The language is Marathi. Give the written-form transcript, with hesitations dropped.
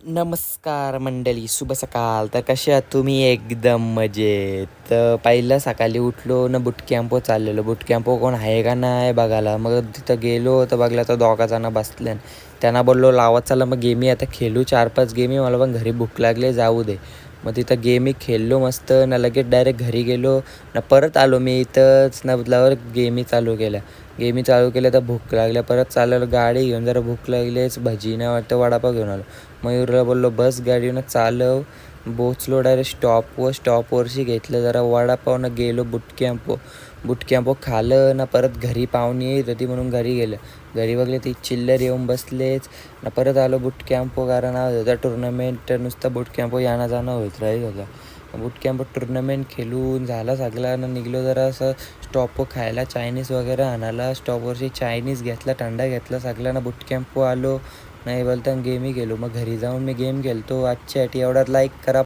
नमस्कार मंडळी, शुभ सकाळ. तर कसे आहात तुम्ही? एकदम मजेत. तर पहिलं सकाळी उठलो ना, बूट कॅम्पवर चाललेलो. बूट कॅम्पवर कोण आहे का नाही बघायला. मग तिथं गेलो तर बघला तर दोघा जण बसले. त्यांना बोललो लावत चला मग गेमी आता खेळू 4-5 गेमी. मला पण घरी भूक लागली, जाऊ दे. मग तिथं गेमी खेळलो मस्त ना, लगेच डायरेक्ट घरी गेलो ना, परत आलो मी इथंच ना, बदलावर गेमी चालू केल्या. गेमी चालू केल्या तर भूक लागल्या, परत चाललो गाडी घेऊन. जरा भूक लागलीच, भजी नाही वाटतं, वडापाव घेऊन आलो. मयूरला बोललो बस गाडीनं चालव. पोचलो डायरेक्ट स्टॉपवरशी घेतलं जरा वडापावनं, गेलो बूट कॅम्पो खाल्लं ना, परत घरी पाहुणे येत होती म्हणून घरी गेलं. घरी बघले ती चिल्लर येऊन बसलेच ना, परत आलो बूट कॅम्पो कारण होता टुर्नामेंट. नुसतं बूट कॅम्पो यानं जाणं होत राहील होता. बूट कॅम्पो टुर्नामेंट खेळून झाला सगळा ना, निघलो जरा असं स्टॉपवर खायला चायनीज वगैरे आणायला. स्टॉपवरची चायनीज घेतला, थंडा घेतला सगळ्यांना. बूट कॅम्पो आलो नाही बोलता गेमही गेलो. मग घरी जाऊन मी गेम खेळतो. आजच्या एवढ्यात लाईक करा.